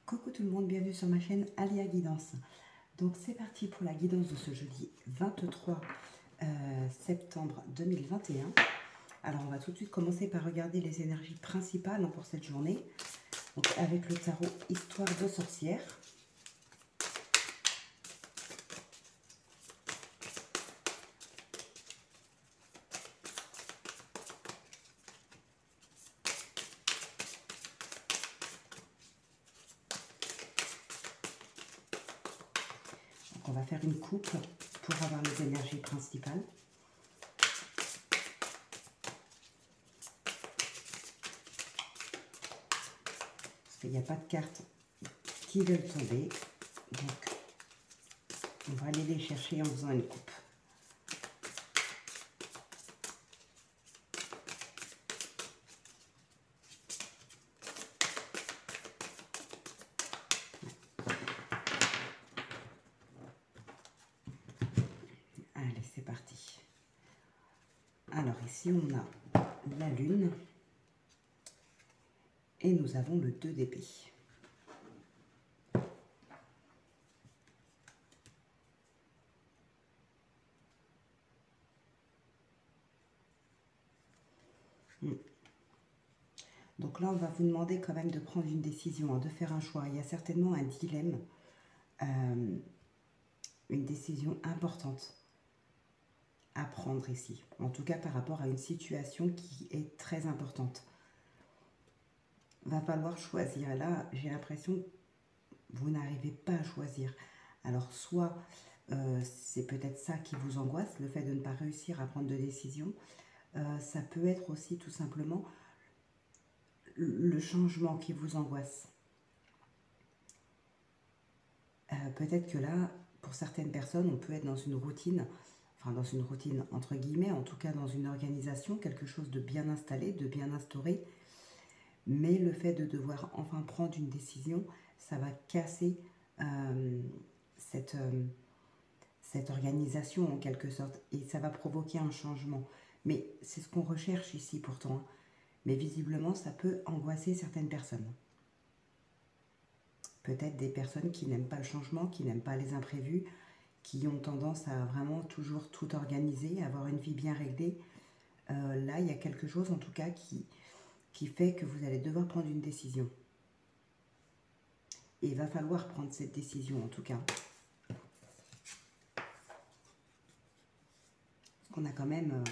Coucou tout le monde, bienvenue sur ma chaîne Aléa Guidance. Donc c'est parti pour la guidance de ce jeudi 23 septembre 2021. Alors on va tout de suite commencer par regarder les énergies principales pour cette journée. Donc avec le tarot Histoire de sorcière. On va faire une coupe pour avoir les énergies principales. Parce qu'il n'y a pas de cartes qui veulent tomber. Donc, on va aller les chercher en faisant une coupe. Allez, c'est parti. Alors ici, on a la lune et nous avons le 2 d'épée. Donc là, on va vous demander quand même de prendre une décision, de faire un choix. Il y a certainement un dilemme, une décision importante à prendre ici. En tout cas, par rapport à une situation qui est très importante. Va falloir choisir. Et là, j'ai l'impression que vous n'arrivez pas à choisir. Alors, soit c'est peut-être ça qui vous angoisse, le fait de ne pas réussir à prendre de décision. Ça peut être aussi tout simplement le changement qui vous angoisse. Peut-être que là, pour certaines personnes, on peut être dans une routine, enfin dans une routine entre guillemets, en tout cas dans une organisation, quelque chose de bien installé, de bien instauré. Mais le fait de devoir enfin prendre une décision, ça va casser cette organisation en quelque sorte. Et ça va provoquer un changement. Mais c'est ce qu'on recherche ici pourtant. Mais visiblement, ça peut angoisser certaines personnes. Peut-être des personnes qui n'aiment pas le changement, qui n'aiment pas les imprévus, qui ont tendance à vraiment toujours tout organiser, avoir une vie bien réglée. Là, il y a quelque chose en tout cas qui fait que vous allez devoir prendre une décision. Et il va falloir prendre cette décision en tout cas. Parce qu'on a quand même...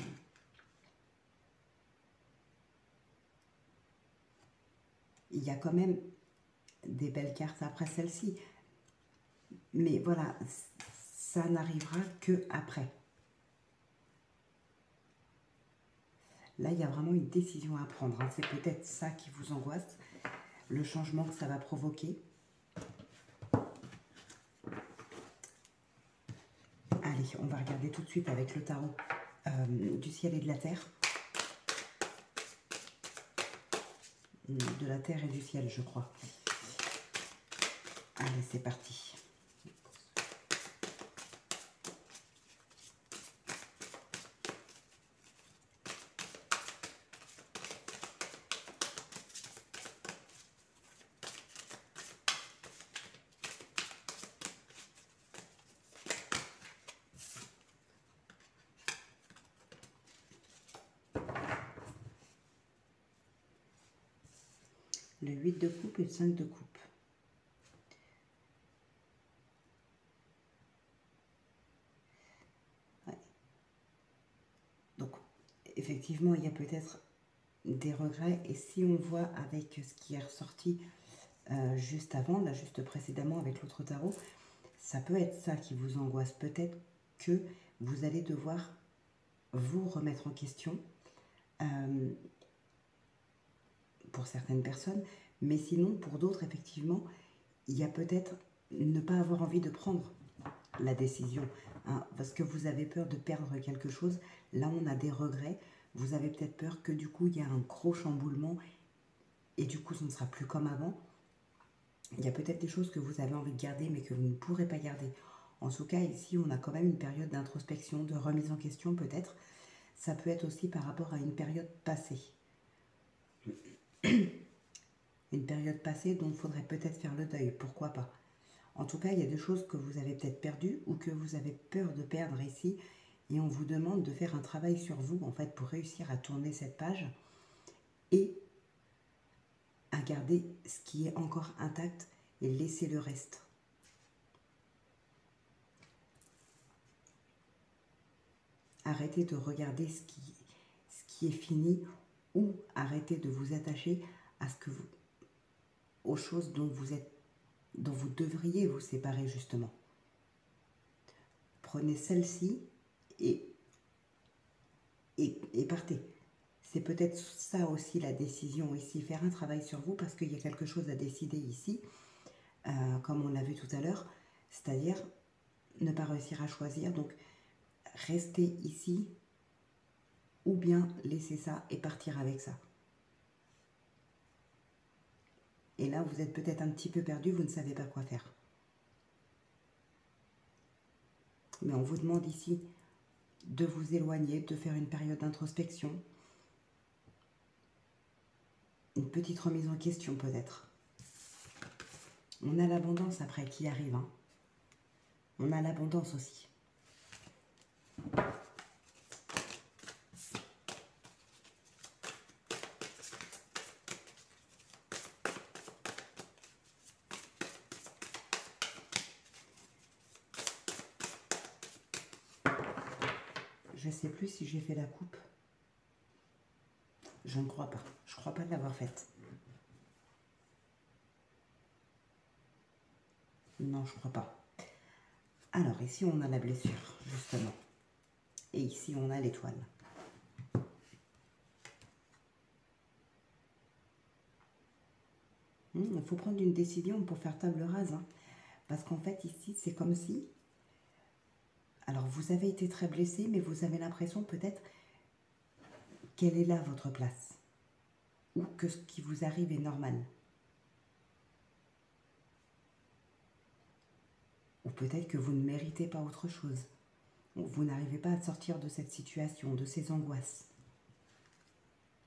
il y a quand même des belles cartes après celle-ci. Mais voilà, ça n'arrivera que après. Là, il y a vraiment une décision à prendre. C'est peut-être ça qui vous angoisse, le changement que ça va provoquer. Allez, on va regarder tout de suite avec le tarot du ciel et de la terre. De la terre et du ciel, je crois. Allez, c'est parti. Le 8 de coupe et le 5 de coupe. Ouais. Donc, effectivement, il y a peut-être des regrets. Et si on voit avec ce qui est ressorti juste avant, là, juste précédemment avec l'autre tarot, ça peut être ça qui vous angoisse. Peut-être que vous allez devoir vous remettre en question pour certaines personnes, mais sinon pour d'autres effectivement il y a peut-être ne pas avoir envie de prendre la décision parce que vous avez peur de perdre quelque chose. Là on a des regrets, vous avez peut-être peur que du coup il y a un gros chamboulement et du coup ce ne sera plus comme avant. Il y a peut-être des choses que vous avez envie de garder mais que vous ne pourrez pas garder. En tout cas ici on a quand même une période d'introspection, de remise en question peut-être. Ça peut être aussi par rapport à une période passée. une période passée dont il faudrait peut-être faire le deuil, pourquoi pas. En tout cas, il y a des choses que vous avez peut-être perdues ou que vous avez peur de perdre ici, et on vous demande de faire un travail sur vous, en fait, pour réussir à tourner cette page et à garder ce qui est encore intact et laisser le reste. Arrêtez de regarder ce qui est fini ou arrêtez de vous attacher à aux choses dont vous devriez vous séparer justement. Prenez celle-ci et partez. C'est peut-être ça aussi la décision ici, faire un travail sur vous parce qu'il y a quelque chose à décider ici, comme on l'a vu tout à l'heure, c'est-à-dire ne pas réussir à choisir, donc rester ici ou bien laisser ça et partir avec ça. Et là, vous êtes peut-être un petit peu perdu, vous ne savez pas quoi faire. Mais on vous demande ici de vous éloigner, de faire une période d'introspection, une petite remise en question peut-être. On a l'abondance après qui arrive, hein. On a l'abondance aussi. Je ne sais plus si j'ai fait la coupe. Je ne crois pas. Je ne crois pas l'avoir faite. Non, je ne crois pas. Alors, ici, on a la blessure, justement. Et ici, on a l'étoile. Il faut prendre une décision pour faire table rase. Hein. Parce qu'en fait, ici, c'est comme si... Alors, vous avez été très blessé, mais vous avez l'impression peut-être qu'elle est là, votre place. Ou que ce qui vous arrive est normal. Ou peut-être que vous ne méritez pas autre chose. Vous n'arrivez pas à sortir de cette situation, de ces angoisses.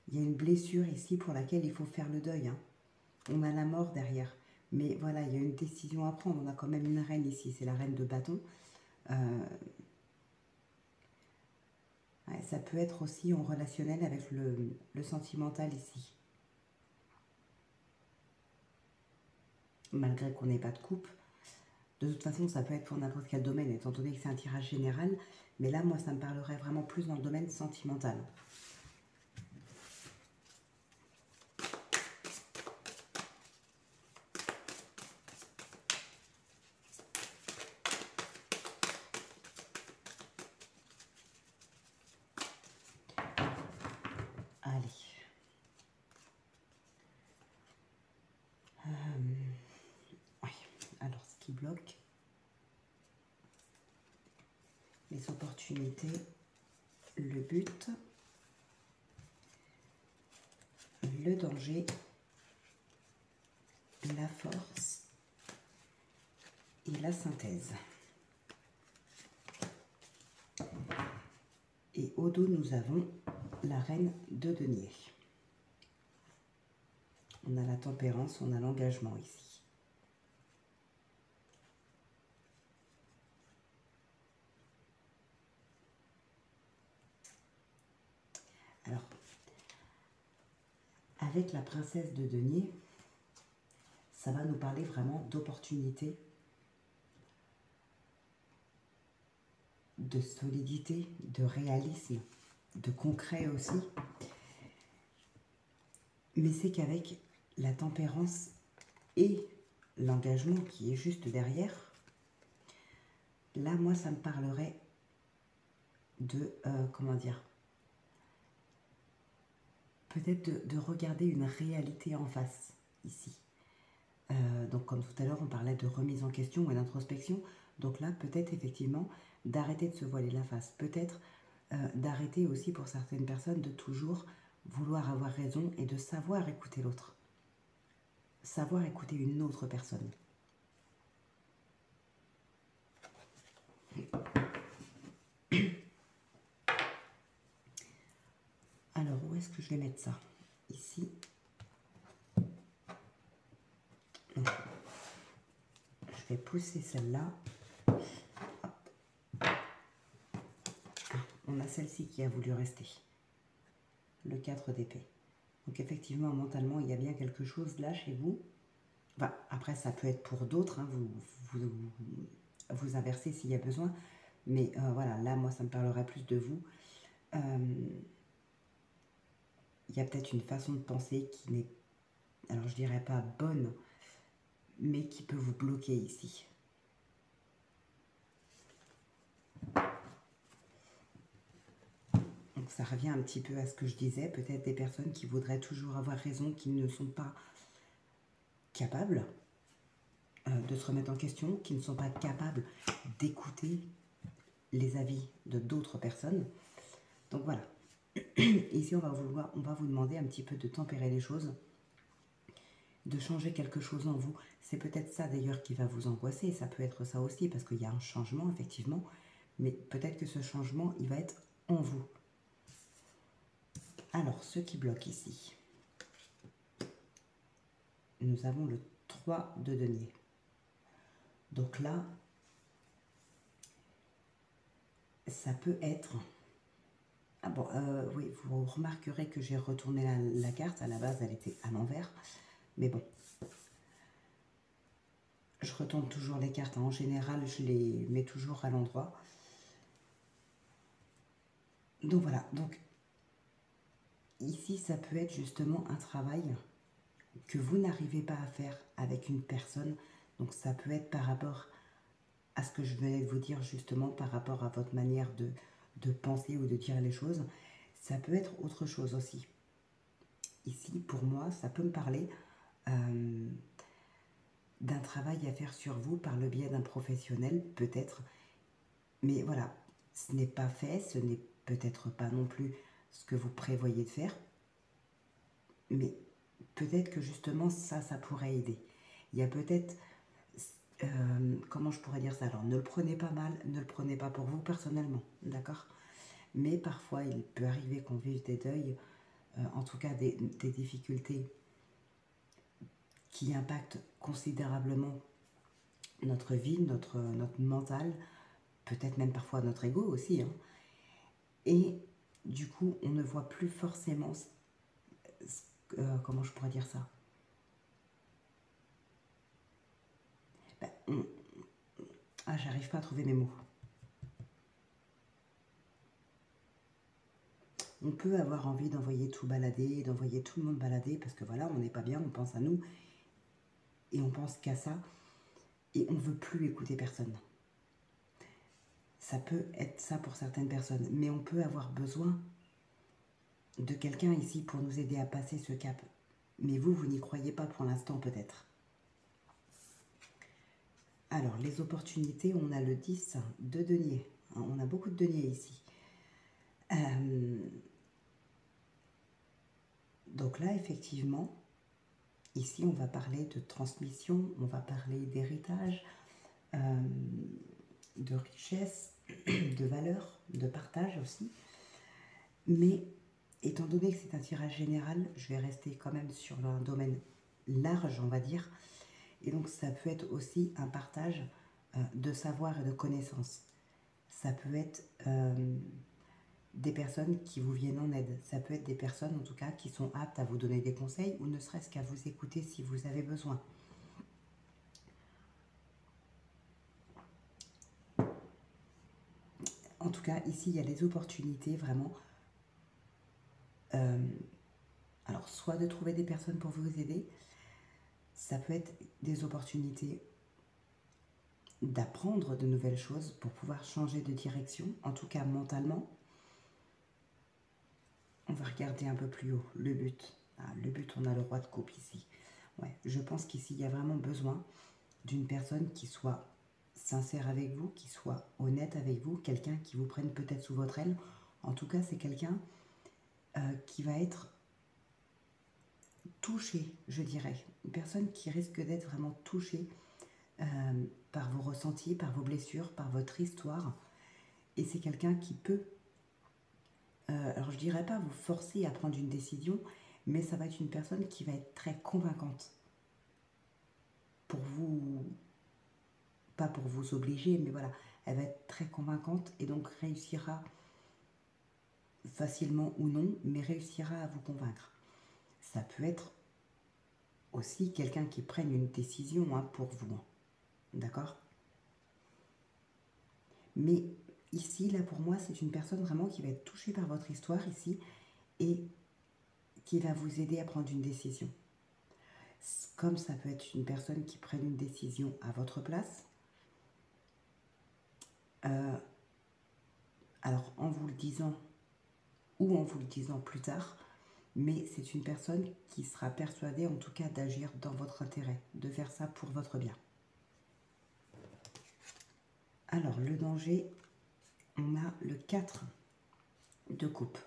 Il y a une blessure ici pour laquelle il faut faire le deuil. Hein. On a la mort derrière. Mais voilà, il y a une décision à prendre. On a quand même une reine ici, c'est la reine de bâton. Ouais, ça peut être aussi en relationnel avec le sentimental ici. Malgré qu'on n'ait pas de couple. De toute façon, ça peut être pour n'importe quel domaine, étant donné que c'est un tirage général. Mais là, moi, ça me parlerait vraiment plus dans le domaine sentimental. Allez. Oui. Alors, ce qui bloque, les opportunités, le but, le danger, la force et la synthèse. Et au dos, nous avons la reine de denier. On a la tempérance, on a l'engagement ici. Alors, avec la princesse de denier, ça va nous parler vraiment d'opportunités, de solidité, de réalisme, de concret aussi. Mais c'est qu'avec la tempérance et l'engagement qui est juste derrière, là, moi, ça me parlerait de, comment dire, peut-être de regarder une réalité en face, ici. Donc, comme tout à l'heure, on parlait de remise en question et d'introspection. Donc là, peut-être effectivement, d'arrêter de se voiler la face. Peut-être d'arrêter aussi pour certaines personnes de toujours vouloir avoir raison et de savoir écouter l'autre. Savoir écouter une autre personne. Alors, où est-ce que je vais mettre ça? Ici. Donc, je vais pousser celle-là. On a celle-ci qui a voulu rester. Le 4 d'épée. Donc effectivement, mentalement, il y a bien quelque chose là chez vous. Enfin, après, ça peut être pour d'autres. Hein, vous inversez s'il y a besoin. Mais voilà, là, moi, ça me parlerait plus de vous. Il y a peut-être une façon de penser qui n'est, alors je dirais pas bonne, mais qui peut vous bloquer ici. Donc ça revient un petit peu à ce que je disais, peut-être des personnes qui voudraient toujours avoir raison, qui ne sont pas capables de se remettre en question, qui ne sont pas capables d'écouter les avis de d'autres personnes. Donc voilà, ici on va vous demander un petit peu de tempérer les choses, de changer quelque chose en vous. C'est peut-être ça d'ailleurs qui va vous angoisser, ça peut être ça aussi, parce qu'il y a un changement effectivement, mais peut-être que ce changement, il va être en vous. Alors, ce qui bloque ici, nous avons le 3 de denier. Donc là, ça peut être... Ah bon, oui, vous remarquerez que j'ai retourné la carte. À la base, elle était à l'envers. Mais bon, je retourne toujours les cartes. En général, je les mets toujours à l'endroit. Donc voilà, donc ici, ça peut être justement un travail que vous n'arrivez pas à faire avec une personne. Donc ça peut être par rapport à ce que je venais de vous dire justement, par rapport à votre manière de penser ou de dire les choses. Ça peut être autre chose aussi. Ici, pour moi, ça peut me parler d'un travail à faire sur vous par le biais d'un professionnel, peut-être. Mais voilà, ce n'est pas fait, ce n'est peut-être pas non plus ce que vous prévoyez de faire. Mais peut-être que justement, ça pourrait aider. Il y a peut-être... comment je pourrais dire ça? Alors, ne le prenez pas mal, ne le prenez pas pour vous personnellement, d'accord? Mais parfois, il peut arriver qu'on vive des deuils, en tout cas des difficultés qui impactent considérablement notre vie, notre mental, peut-être même parfois notre ego aussi. Hein. Et du coup, on ne voit plus forcément... comment je pourrais dire ça? Ben, j'arrive pas à trouver mes mots. On peut avoir envie d'envoyer tout balader, d'envoyer tout le monde balader, parce que voilà, on n'est pas bien, on pense à nous, et on pense qu'à ça, et on ne veut plus écouter personne. Ça peut être ça pour certaines personnes, mais on peut avoir besoin de quelqu'un ici pour nous aider à passer ce cap. Mais vous, vous n'y croyez pas pour l'instant peut-être. Alors, les opportunités, on a le 10 de denier. On a beaucoup de deniers ici. Donc là, effectivement, ici, on va parler de transmission, on va parler d'héritage, de richesse, de valeur, de partage aussi. Mais étant donné que c'est un tirage général, je vais rester quand même sur un domaine large, on va dire. Et donc, ça peut être aussi un partage de savoir et de connaissances. Ça peut être des personnes qui vous viennent en aide. Ça peut être des personnes, en tout cas, qui sont aptes à vous donner des conseils ou ne serait-ce qu'à vous écouter si vous avez besoin. En tout cas, ici, il y a des opportunités vraiment. Alors, soit de trouver des personnes pour vous aider, ça peut être des opportunités d'apprendre de nouvelles choses pour pouvoir changer de direction, en tout cas mentalement. On va regarder un peu plus haut, le but. Le but, on a le roi de coupe ici. Ouais, je pense qu'ici, il y a vraiment besoin d'une personne qui soit sincère avec vous, qui soit honnête avec vous, quelqu'un qui vous prenne peut-être sous votre aile. En tout cas, c'est quelqu'un qui va être touché, je dirais. Une personne qui risque d'être vraiment touchée par vos ressentis, par vos blessures, par votre histoire. Et c'est quelqu'un qui peut, alors je dirais pas vous forcer à prendre une décision, mais ça va être une personne qui va être très convaincante. pour vous, pas pour vous obliger, mais voilà, elle va être très convaincante et donc réussira facilement ou non, mais réussira à vous convaincre. Ça peut être aussi quelqu'un qui prenne une décision pour vous, d'accord? Mais ici, là pour moi, c'est une personne vraiment qui va être touchée par votre histoire ici et qui va vous aider à prendre une décision. Comme ça peut être une personne qui prenne une décision à votre place, alors en vous le disant ou en vous le disant plus tard, mais c'est une personne qui sera persuadée en tout cas d'agir dans votre intérêt, de faire ça pour votre bien. Alors le danger, on a le 4 de coupe.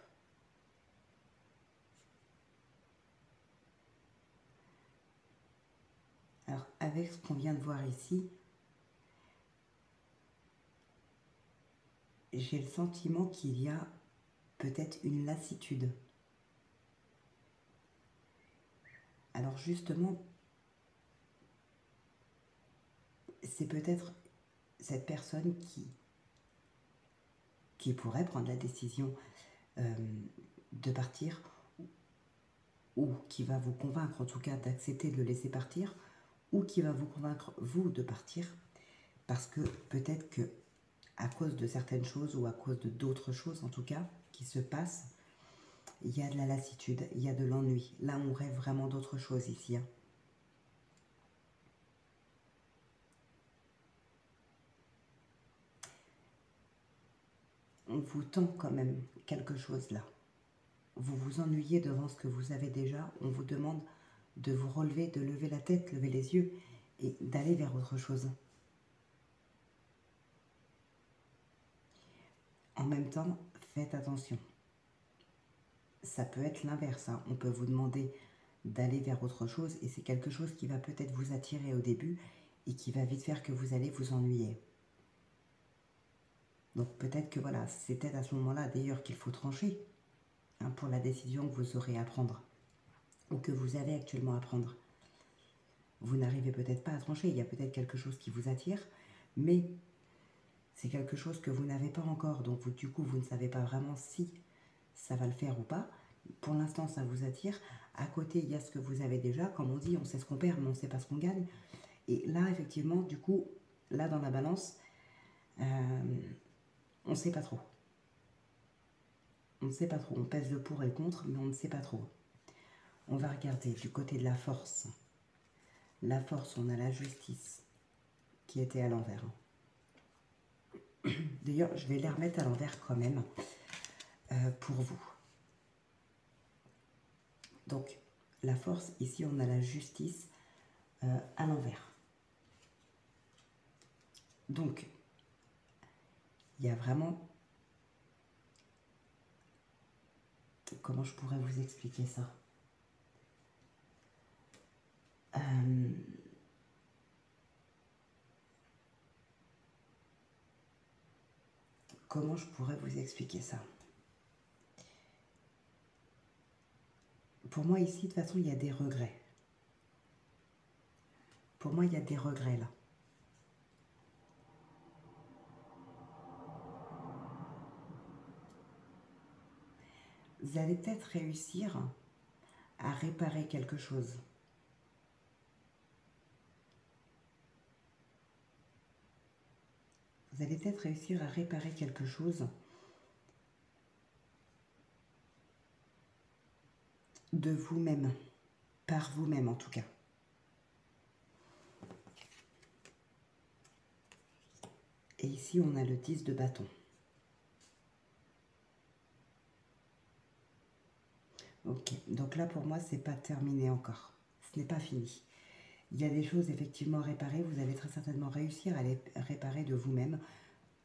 Alors avec ce qu'on vient de voir ici, j'ai le sentiment qu'il y a peut-être une lassitude. Alors justement, c'est peut-être cette personne qui pourrait prendre la décision de partir ou qui va vous convaincre en tout cas d'accepter de le laisser partir ou qui va vous convaincre vous de partir parce que peut-être que à cause de certaines choses ou à cause de d'autres choses en tout cas qui se passent, il y a de la lassitude, il y a de l'ennui. Là on rêve vraiment d'autre chose ici. On vous tend quand même quelque chose là. Vous vous ennuyez devant ce que vous avez déjà, on vous demande de vous relever, de lever la tête, lever les yeux et d'aller vers autre chose. En même temps, faites attention. Ça peut être l'inverse, hein. On peut vous demander d'aller vers autre chose et c'est quelque chose qui va peut-être vous attirer au début et qui va vite faire que vous allez vous ennuyer. Donc peut-être que voilà, c'est peut-être à ce moment-là d'ailleurs qu'il faut trancher pour la décision que vous aurez à prendre ou que vous avez actuellement à prendre. Vous n'arrivez peut-être pas à trancher, il y a peut-être quelque chose qui vous attire, mais c'est quelque chose que vous n'avez pas encore, donc du coup vous ne savez pas vraiment si ça va le faire ou pas. Pour l'instant ça vous attire. À côté il y a ce que vous avez déjà, comme on dit, on sait ce qu'on perd mais on ne sait pas ce qu'on gagne. Et là effectivement, du coup, là dans la balance, on ne sait pas trop. On ne sait pas trop, on pèse le pour et le contre, mais on ne sait pas trop. On va regarder du côté de la force. La force, on a la justice qui était à l'envers. D'ailleurs, je vais les remettre à l'envers quand même pour vous. Donc, la force, ici, on a la justice à l'envers. Donc, il y a vraiment... Comment je pourrais vous expliquer ça? Comment je pourrais vous expliquer ça? Pour moi, ici, de toute façon, il y a des regrets. Pour moi, il y a des regrets, là. Vous allez peut-être réussir à réparer quelque chose. Vous allez peut-être réussir à réparer quelque chose de vous-même, par vous-même en tout cas. Et ici, on a le 10 de bâton. Ok, donc là pour moi, c'est pas terminé encore. Ce n'est pas fini. Il y a des choses effectivement à réparer. Vous allez très certainement réussir à les réparer de vous-même.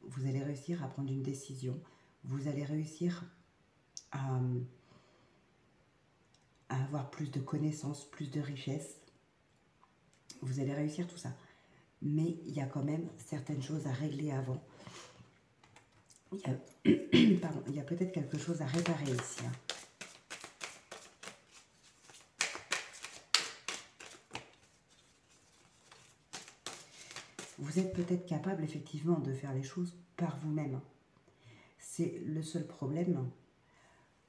Vous allez réussir à prendre une décision. Vous allez réussir à avoir plus de connaissances, plus de richesses. Vous allez réussir tout ça. Mais il y a quand même certaines choses à régler avant. Pardon, il y a peut-être quelque chose à réparer ici. Vous êtes peut-être capable effectivement de faire les choses par vous-même. C'est le seul problème.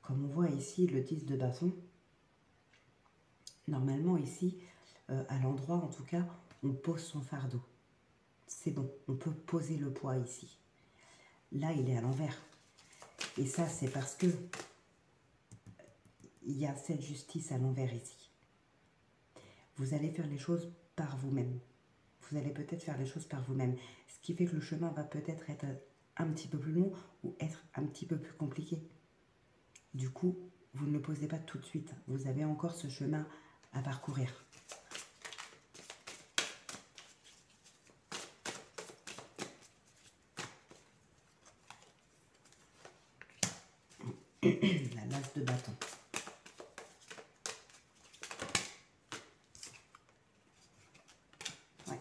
Comme on voit ici le 10 de bâton, normalement ici, à l'endroit en tout cas, on pose son fardeau. C'est bon, on peut poser le poids ici. Là, il est à l'envers. Et ça, c'est parce que il y a cette justice à l'envers ici. Vous allez faire les choses par vous-même. Vous allez peut-être faire les choses par vous-même. Ce qui fait que le chemin va peut-être être un petit peu plus long ou être un petit peu plus compliqué. Du coup, vous ne le posez pas tout de suite. Vous avez encore ce chemin à parcourir. La l'as de bâton. Ouais.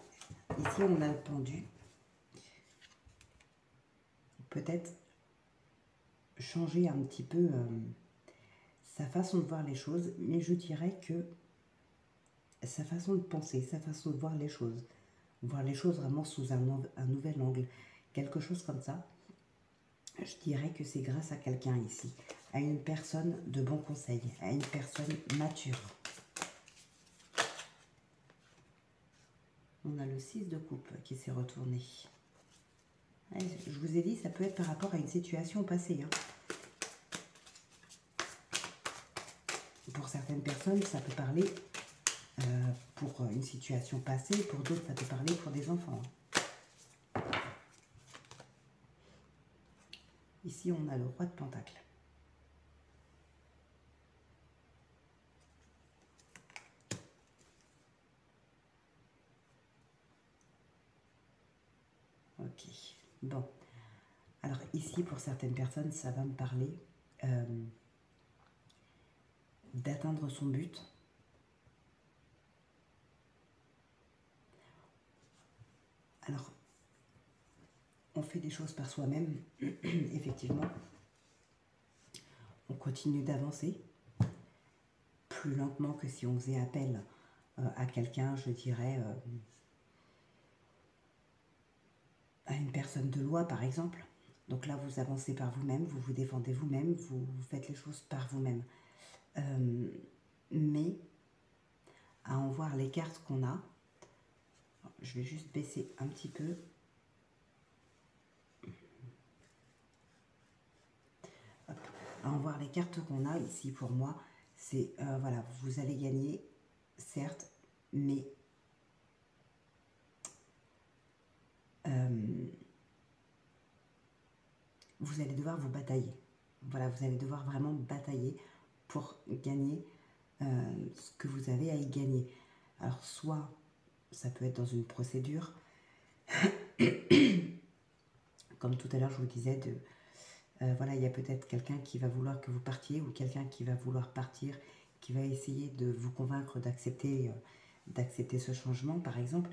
Ici, on a le pendu. Peut-être changer un petit peu sa façon de voir les choses, mais je dirais que sa façon de penser, sa façon de voir les choses vraiment sous un nouvel angle, quelque chose comme ça, je dirais que c'est grâce à quelqu'un ici, à une personne de bon conseil, à une personne mature. On a le 6 de coupe qui s'est retourné. Je vous ai dit, ça peut être par rapport à une situation passée. Hein. Pour certaines personnes, ça peut parler pour une situation passée. Pour d'autres, ça peut parler pour des enfants. Ici, on a le roi de Pentacle. Ok. Bon. Alors ici, pour certaines personnes, ça va me parler d'atteindre son but. Alors, on fait des choses par soi-même, effectivement. On continue d'avancer, plus lentement que si on faisait appel à quelqu'un, je dirais, à une personne de loi, par exemple. Donc là, vous avancez par vous-même, vous vous défendez vous-même, vous faites les choses par vous-même. Mais, à en voir les cartes qu'on a, je vais juste baisser un petit peu. Hop. À en voir les cartes qu'on a ici, pour moi, c'est, voilà, vous allez gagner, certes, mais vous allez devoir vous batailler. Voilà, vous allez devoir vraiment batailler pour gagner ce que vous avez à y gagner. Alors, soit ça peut être dans une procédure, comme tout à l'heure je vous disais, voilà, il y a peut-être quelqu'un qui va vouloir que vous partiez ou quelqu'un qui va vouloir partir, qui va essayer de vous convaincre d'accepter ce changement, par exemple.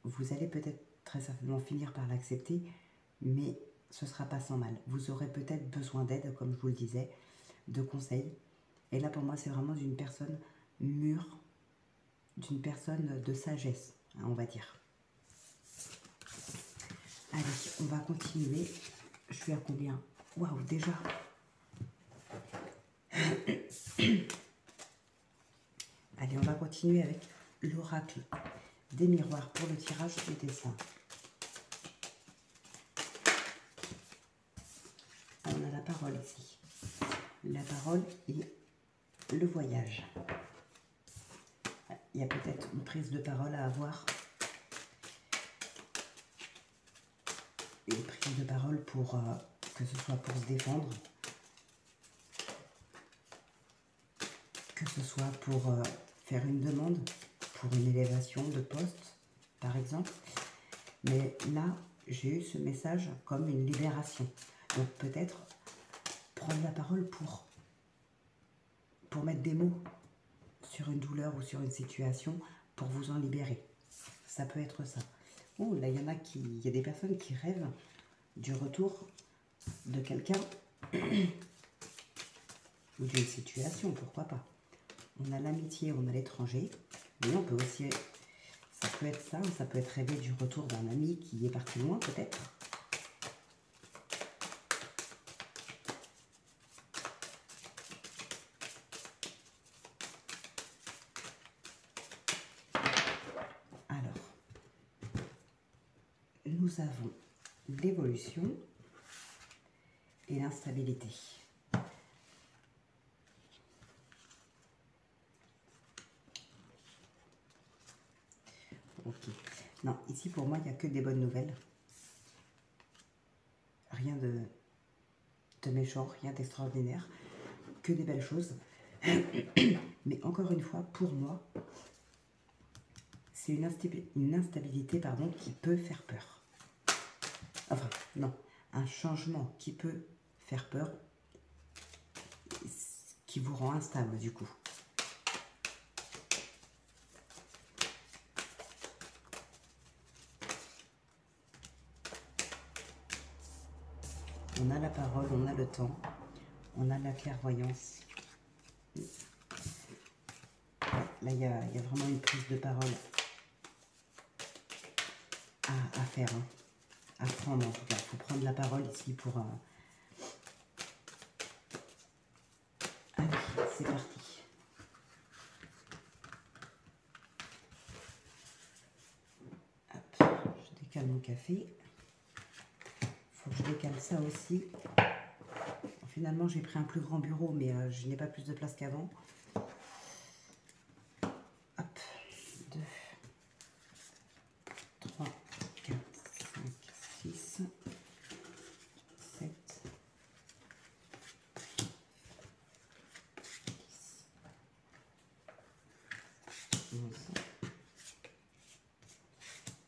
Vous allez peut-être très certainement finir par l'accepter, mais ce ne sera pas sans mal. Vous aurez peut-être besoin d'aide, comme je vous le disais, de conseils. Et là, pour moi, c'est vraiment d'une personne mûre, d'une personne de sagesse, hein, on va dire. Allez, on va continuer. Je suis à combien? Waouh, déjà. Allez, on va continuer avec l'oracle des miroirs pour le tirage des dessins. On a la parole ici. La parole et le voyage. Il y a peut-être une prise de parole à avoir. Une prise de parole pour que ce soit pour se défendre, que ce soit pour faire une demande, pour une élévation de poste, par exemple. Mais là, j'ai eu ce message comme une libération. Donc peut-être prendre la parole pour mettre des mots sur une douleur ou sur une situation, pour vous en libérer. Ça peut être ça. Oh, là, il y a des personnes qui rêvent du retour de quelqu'un ou d'une situation, pourquoi pas. On a l'amitié, on a l'étranger, mais on peut aussi Ça peut être ça, ou ça peut être rêver du retour d'un ami qui est parti loin peut-être. Alors, nous avons l'évolution et l'instabilité. Ok. Non, ici pour moi, il n'y a que des bonnes nouvelles. Rien de méchant, rien d'extraordinaire. Que des belles choses. Mais encore une fois, pour moi, c'est une instabilité pardon, qui peut faire peur. Enfin, non, un changement qui peut faire peur, qui vous rend instable du coup. On a la parole, on a le temps, on a la clairvoyance. Là, il y a vraiment une prise de parole à faire, hein, à prendre en tout cas. Il faut prendre la parole ici pour... Allez, c'est parti. Hop, je décale mon café. Il faut que je décale ça aussi. Finalement, j'ai pris un plus grand bureau, mais je n'ai pas plus de place qu'avant. Hop, 2, 3, 4, 5, 6, 7, 10, 11,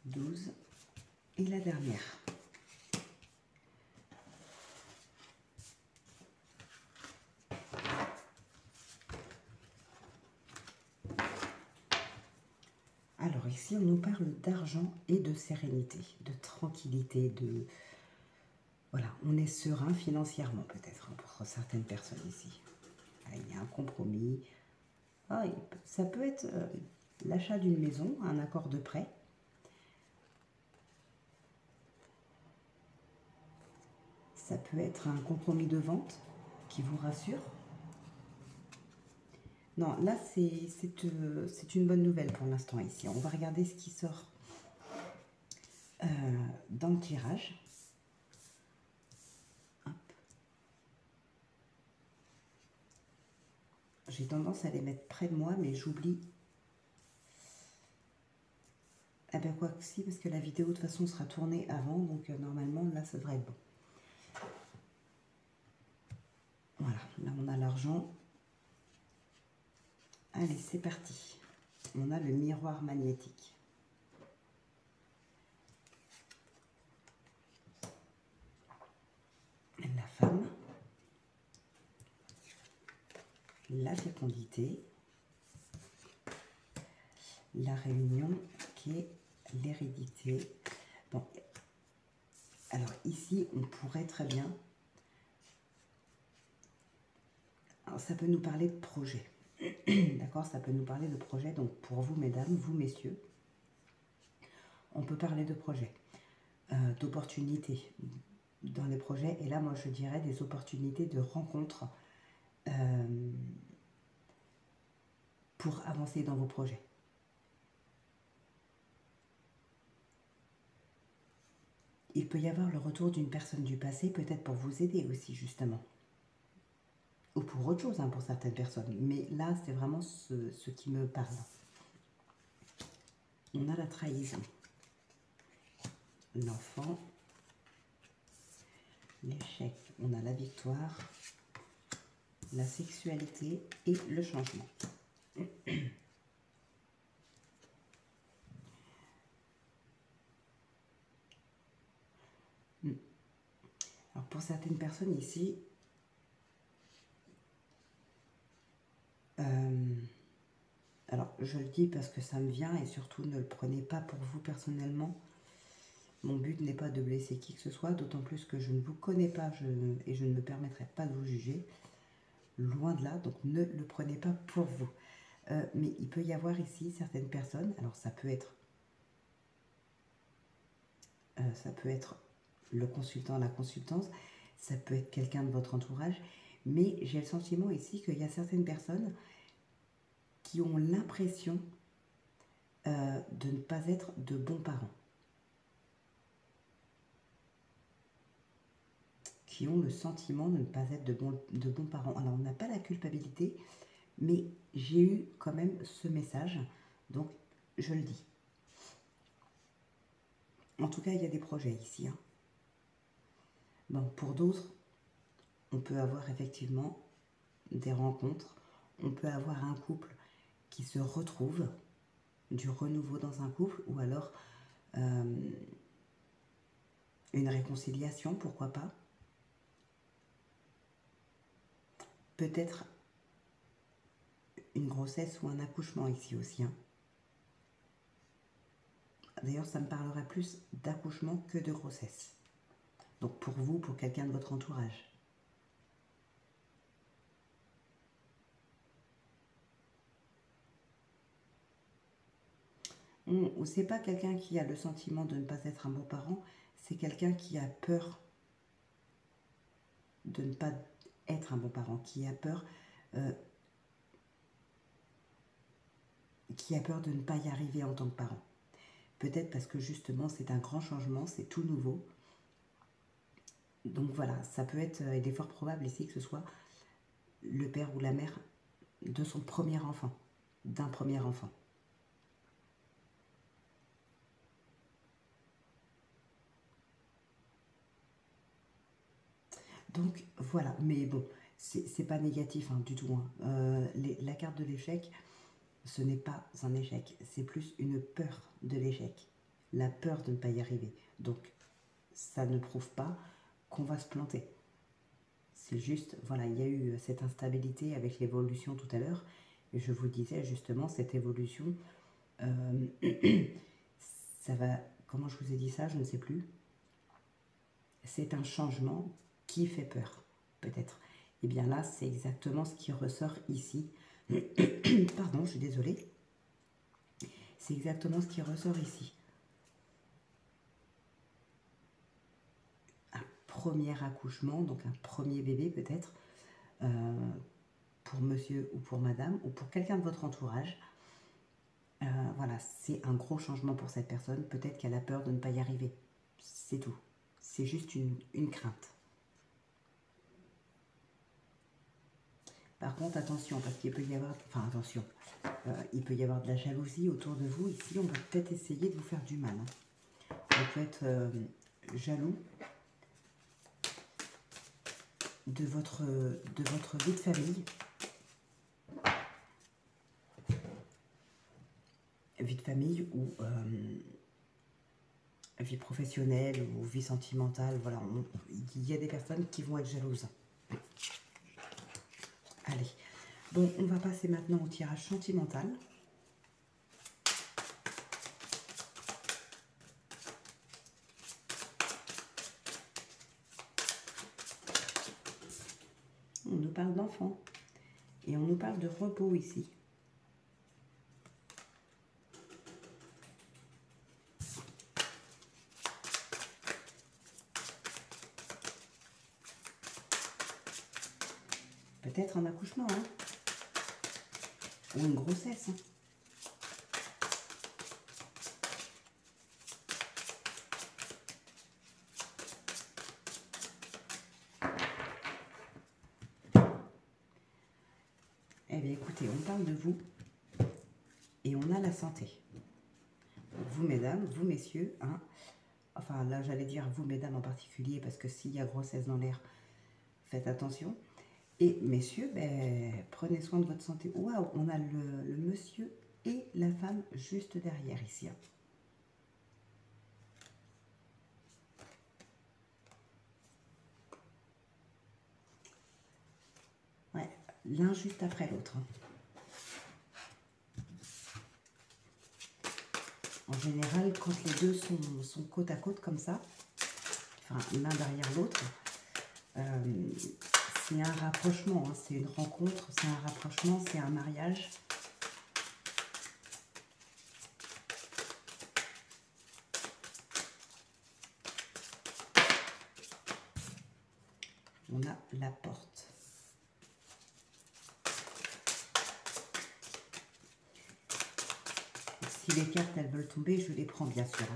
12 et la dernière. Alors ici, on nous parle d'argent et de sérénité, de tranquillité, de... Voilà, on est serein financièrement peut-être hein, pour certaines personnes ici. Il y a un compromis. Ça peut être l'achat d'une maison, un accord de prêt. Ça peut être un compromis de vente qui vous rassure. Non, là, c'est une bonne nouvelle pour l'instant ici. On va regarder ce qui sort dans le tirage. J'ai tendance à les mettre près de moi, mais j'oublie. Ah ben quoi que si, parce que la vidéo de toute façon sera tournée avant, donc normalement, là, ça devrait être bon. Voilà, là, on a l'argent. Allez, c'est parti. On a le miroir magnétique. La femme. La fécondité. La réunion qui est l'hérédité. Bon, alors ici, on pourrait très bien... Alors, ça peut nous parler de projet. D'accord, ça peut nous parler de projet. Donc, pour vous, mesdames, vous, messieurs, on peut parler de projet, d'opportunités dans les projets. Et là, moi, je dirais des opportunités de rencontres pour avancer dans vos projets. Il peut y avoir le retour d'une personne du passé, peut-être pour vous aider aussi, justement. Ou pour autre chose, hein, pour certaines personnes. Mais là, c'est vraiment ce qui me parle. On a la trahison. L'enfant. L'échec. On a la victoire. La sexualité et le changement. Alors, pour certaines personnes ici, alors je le dis parce que ça me vient et surtout ne le prenez pas pour vous personnellement. Mon but n'est pas de blesser qui que ce soit, d'autant plus que je ne vous connais pas et je ne me permettrai pas de vous juger. Loin de là, donc ne le prenez pas pour vous. Mais il peut y avoir ici certaines personnes, alors ça peut être ça peut être le consultant, la consultante, ça peut être quelqu'un de votre entourage, mais j'ai le sentiment ici qu'il y a certaines personnes qui ont l'impression de ne pas être de bons parents. Qui ont le sentiment de ne pas être de bons parents. Alors, on n'a pas la culpabilité, mais j'ai eu quand même ce message, donc je le dis. En tout cas, il y a des projets ici. Hein. Bon, pour d'autres, on peut avoir effectivement des rencontres, on peut avoir un couple qui se retrouve, du renouveau dans un couple, ou alors une réconciliation, pourquoi pas. Peut-être une grossesse ou un accouchement ici aussi. Hein. D'ailleurs, ça me parlerait plus d'accouchement que de grossesse. Donc pour vous, pour quelqu'un de votre entourage. Ou c'est pas quelqu'un qui a le sentiment de ne pas être un bon parent, c'est quelqu'un qui a peur de ne pas être un bon parent, qui a peur de ne pas y arriver en tant que parent. Peut-être parce que justement c'est un grand changement, c'est tout nouveau. Donc voilà, ça peut être, il est fort probable ici que ce soit le père ou la mère de son premier enfant, d'un premier enfant. Donc voilà, mais bon, c'est pas négatif hein, du tout. Hein. La carte de l'échec, ce n'est pas un échec, c'est plus une peur de l'échec, la peur de ne pas y arriver. Donc ça ne prouve pas qu'on va se planter. C'est juste, voilà, il y a eu cette instabilité avec l'évolution tout à l'heure, et je vous disais justement, cette évolution, ça va, comment je vous ai dit ça, je ne sais plus, c'est un changement qui fait peur, peut-être. Et bien là, c'est exactement ce qui ressort ici. Pardon, je suis désolée. C'est exactement ce qui ressort ici. Un premier accouchement, donc un premier bébé peut-être, pour monsieur ou pour madame, ou pour quelqu'un de votre entourage. Voilà, c'est un gros changement pour cette personne. Peut-être qu'elle a peur de ne pas y arriver. C'est tout. C'est juste une crainte. Par contre, attention, parce qu'il peut y avoir... Enfin, attention. Il peut y avoir de la jalousie autour de vous. Ici, on va peut-être essayer de vous faire du mal. Hein. On peut être jaloux de votre vie de famille. Vie de famille ou vie professionnelle ou vie sentimentale. Voilà, il y a des personnes qui vont être jalouses. Allez, bon, on va passer maintenant au tirage sentimental. On nous parle d'enfants et on nous parle de repos ici. Peut-être un accouchement, hein, ou une grossesse. Hein. Eh bien, écoutez, on parle de vous et on a la santé. Vous, mesdames, vous, messieurs, hein, enfin, là, j'allais dire vous, mesdames en particulier, parce que s'il y a grossesse dans l'air, faites attention. Et messieurs, ben, prenez soin de votre santé. Waouh, on a le monsieur et la femme juste derrière ici. Hein. Ouais, l'un juste après l'autre. Hein. En général, quand les deux sont côte à côte comme ça, enfin l'un derrière l'autre, c'est un rapprochement, hein, c'est une rencontre, c'est un rapprochement, c'est un mariage. la porte. Si les cartes, elles veulent tomber, je les prends bien sûr.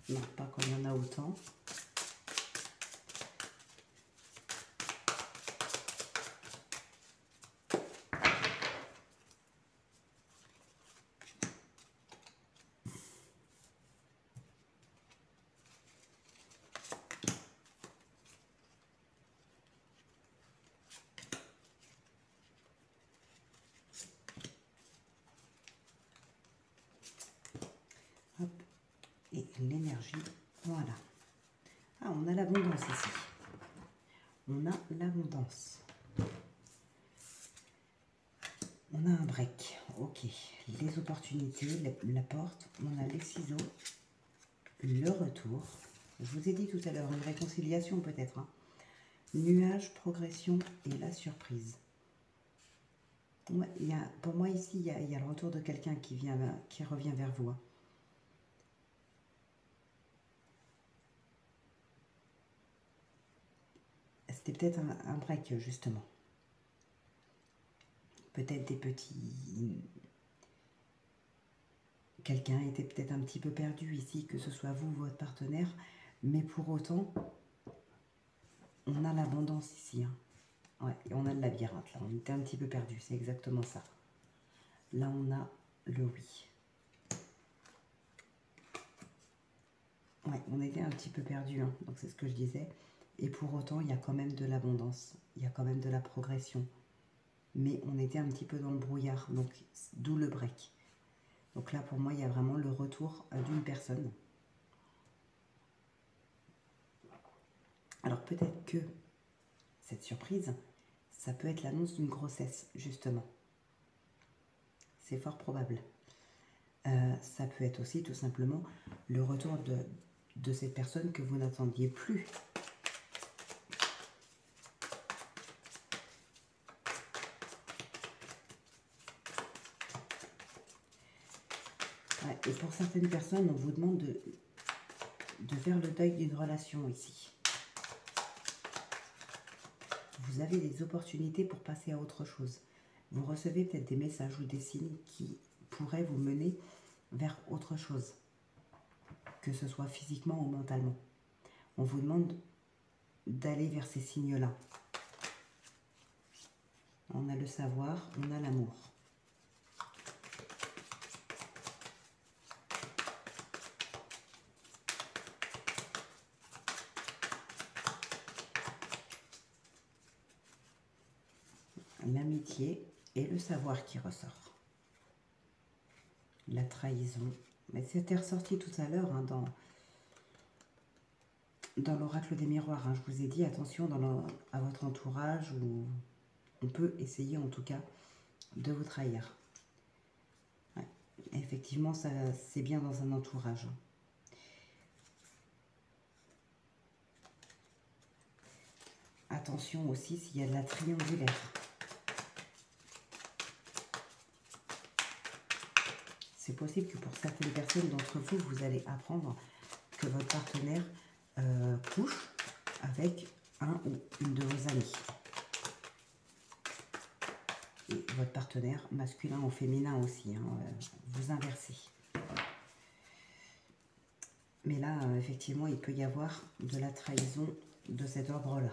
Non, pas quand il y en a autant. Hop. Et l'énergie, voilà. Ah, on a l'abondance ici. On a l'abondance. On a un break. Ok. Les opportunités, la porte. On a les ciseaux. Le retour. Je vous ai dit tout à l'heure, une réconciliation peut-être. Hein. Nuage, progression et la surprise. Ouais, pour moi ici, il y a le retour de quelqu'un qui revient vers vous. Hein. C'était peut-être un break, justement. Peut-être des petits... Quelqu'un était peut-être un petit peu perdu ici, que ce soit vous ou votre partenaire. Mais pour autant, on a l'abondance ici. Hein. Ouais, et on a le labyrinthe. Là, on était un petit peu perdu, c'est exactement ça. Là, on a le oui. Ouais, on était un petit peu perdu, hein, donc c'est ce que je disais. Et pour autant, il y a quand même de l'abondance, il y a quand même de la progression. Mais on était un petit peu dans le brouillard, donc d'où le break. Donc là, pour moi, il y a vraiment le retour d'une personne. Alors peut-être que cette surprise, ça peut être l'annonce d'une grossesse, justement. C'est fort probable. Ça peut être aussi tout simplement le retour de cette personne que vous n'attendiez plus. Ouais, et pour certaines personnes, on vous demande de faire le deuil d'une relation ici. Vous avez des opportunités pour passer à autre chose. Vous recevez peut-être des messages ou des signes qui pourraient vous mener vers autre chose, que ce soit physiquement ou mentalement. On vous demande d'aller vers ces signes-là. On a le savoir, on a l'amour. L'amitié et le savoir qui ressort. La trahison. Mais c'était ressorti tout à l'heure hein, dans l'oracle des miroirs. Hein, je vous ai dit attention à votre entourage où on peut essayer en tout cas de vous trahir. Ouais. Effectivement, c'est bien dans un entourage. Attention aussi s'il y a de la triangulaire. C'est possible que pour certaines personnes d'entre vous, vous allez apprendre que votre partenaire couche avec un ou une de vos amis. Et votre partenaire, masculin ou féminin aussi, hein, vous inversez. Mais là, effectivement, il peut y avoir de la trahison de cet ordre-là.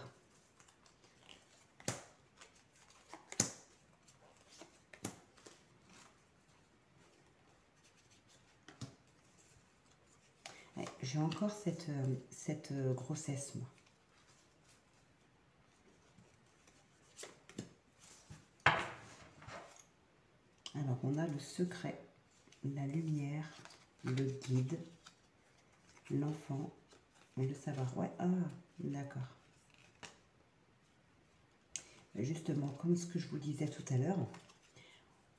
J'ai encore cette grossesse, moi. Alors, on a le secret, la lumière, le guide, l'enfant et le savoir. Ouais, ah, d'accord. Justement, comme ce que je vous disais tout à l'heure,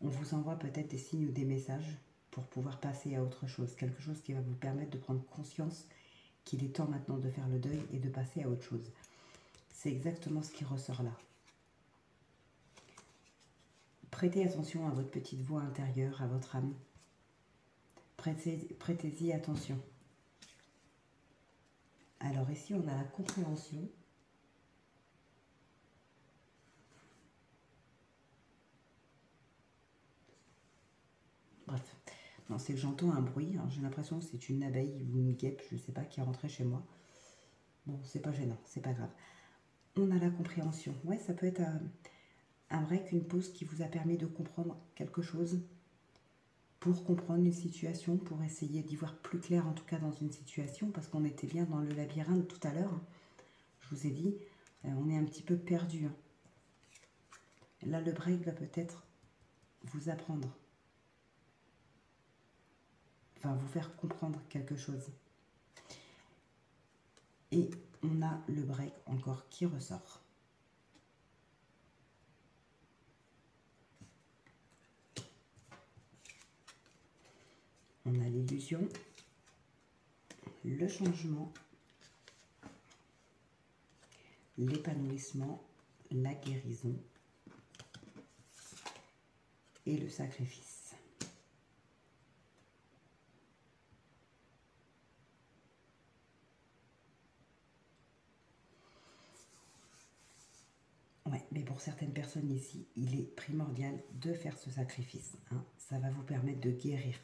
on vous envoie peut-être des signes ou des messages pour pouvoir passer à autre chose. Quelque chose qui va vous permettre de prendre conscience qu'il est temps maintenant de faire le deuil et de passer à autre chose. C'est exactement ce qui ressort là. Prêtez attention à votre petite voix intérieure, à votre âme. Prêtez-y attention. Alors ici, on a la compréhension. Bref, non, c'est que j'entends un bruit. J'ai l'impression que c'est une abeille ou une guêpe, je ne sais pas, qui est rentrée chez moi. Bon, c'est pas gênant, c'est pas grave. On a la compréhension. Ouais, ça peut être un break, une pause qui vous a permis de comprendre quelque chose, pour comprendre une situation, pour essayer d'y voir plus clair, en tout cas dans une situation, parce qu'on était bien dans le labyrinthe tout à l'heure. Je vous ai dit, on est un petit peu perdu. Là, le break va peut-être vous apprendre, enfin vous faire comprendre quelque chose. Et on a le break encore qui ressort. On a l'illusion, le changement, l'épanouissement, la guérison et le sacrifice. Ouais, mais pour certaines personnes ici, il est primordial de faire ce sacrifice. Ça va vous permettre de guérir.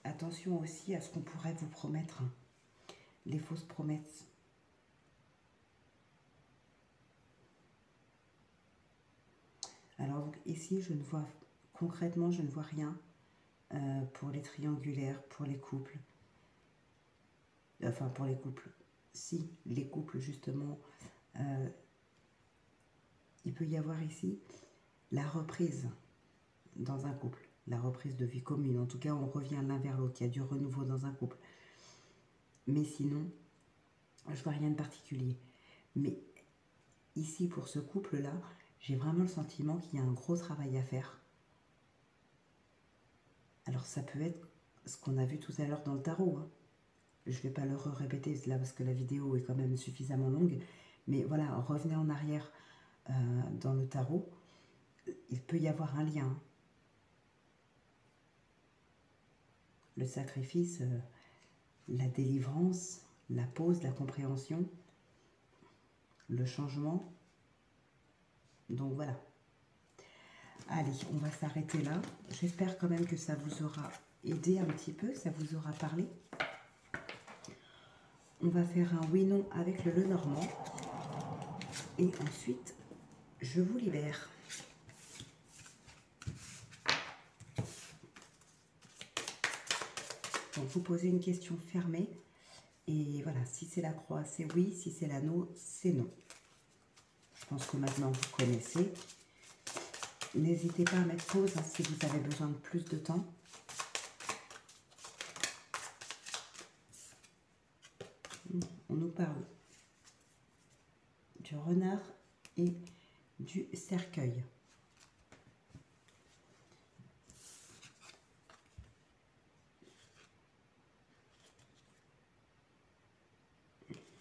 Attention aussi à ce qu'on pourrait vous promettre, les fausses promesses. Alors donc ici, je ne vois concrètement, je ne vois rien pour les triangulaires, pour les couples. Enfin, pour les couples. Si, les couples, justement, il peut y avoir ici la reprise dans un couple. La reprise de vie commune. En tout cas, on revient l'un vers l'autre. Il y a du renouveau dans un couple. Mais sinon, je vois rien de particulier. Mais ici, pour ce couple-là, j'ai vraiment le sentiment qu'il y a un gros travail à faire. Alors, ça peut être ce qu'on a vu tout à l'heure dans le tarot. Je ne vais pas le répéter là parce que la vidéo est quand même suffisamment longue. Mais voilà, revenez en arrière dans le tarot. Il peut y avoir un lien. Le sacrifice, la délivrance, la pause, la compréhension, le changement. Donc voilà. Allez, on va s'arrêter là. J'espère quand même que ça vous aura aidé un petit peu, ça vous aura parlé. On va faire un oui-non avec le Lenormand. Et ensuite, je vous libère. Donc, vous posez une question fermée. Et voilà, si c'est la croix, c'est oui. Si c'est l'anneau, c'est non. Je pense que maintenant, vous connaissez. N'hésitez pas à mettre pause si vous avez besoin de plus de temps. On nous parle du renard et du cercueil.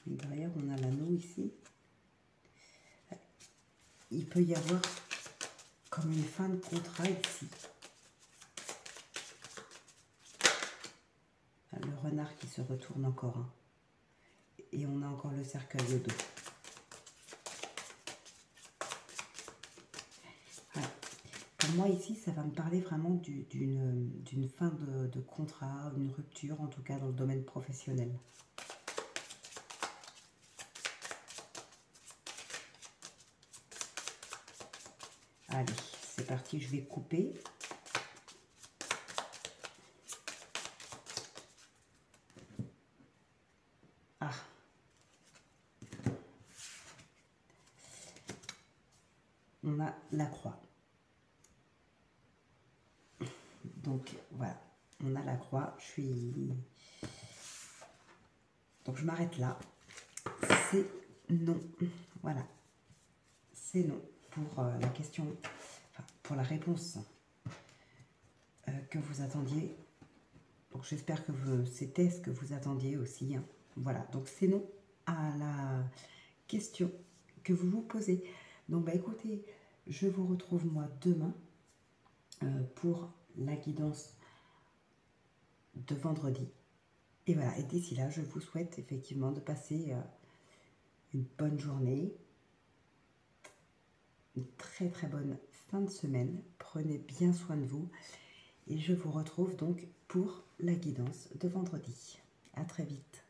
Derrière, on a l'anneau ici. Il peut y avoir comme une fin de contrat ici. Le renard qui se retourne encore. Et on a encore le cercueil au dos. Voilà. Pour moi ici, ça va me parler vraiment d'une fin de contrat, une rupture, en tout cas dans le domaine professionnel. Allez, c'est parti, je vais couper. Ah. On a la croix. Donc, voilà. On a la croix. Donc, je m'arrête là. C'est non. Voilà. C'est non pour la question, enfin, pour la réponse que vous attendiez. Donc, j'espère que c'était ce que vous attendiez aussi. Voilà. Donc, c'est non à la question que vous vous posez. Donc, bah, écoutez, Je vous retrouve moi demain pour la guidance de vendredi. Et voilà, et d'ici là, je vous souhaite effectivement de passer une bonne journée, une très très bonne fin de semaine. Prenez bien soin de vous et je vous retrouve donc pour la guidance de vendredi. À très vite.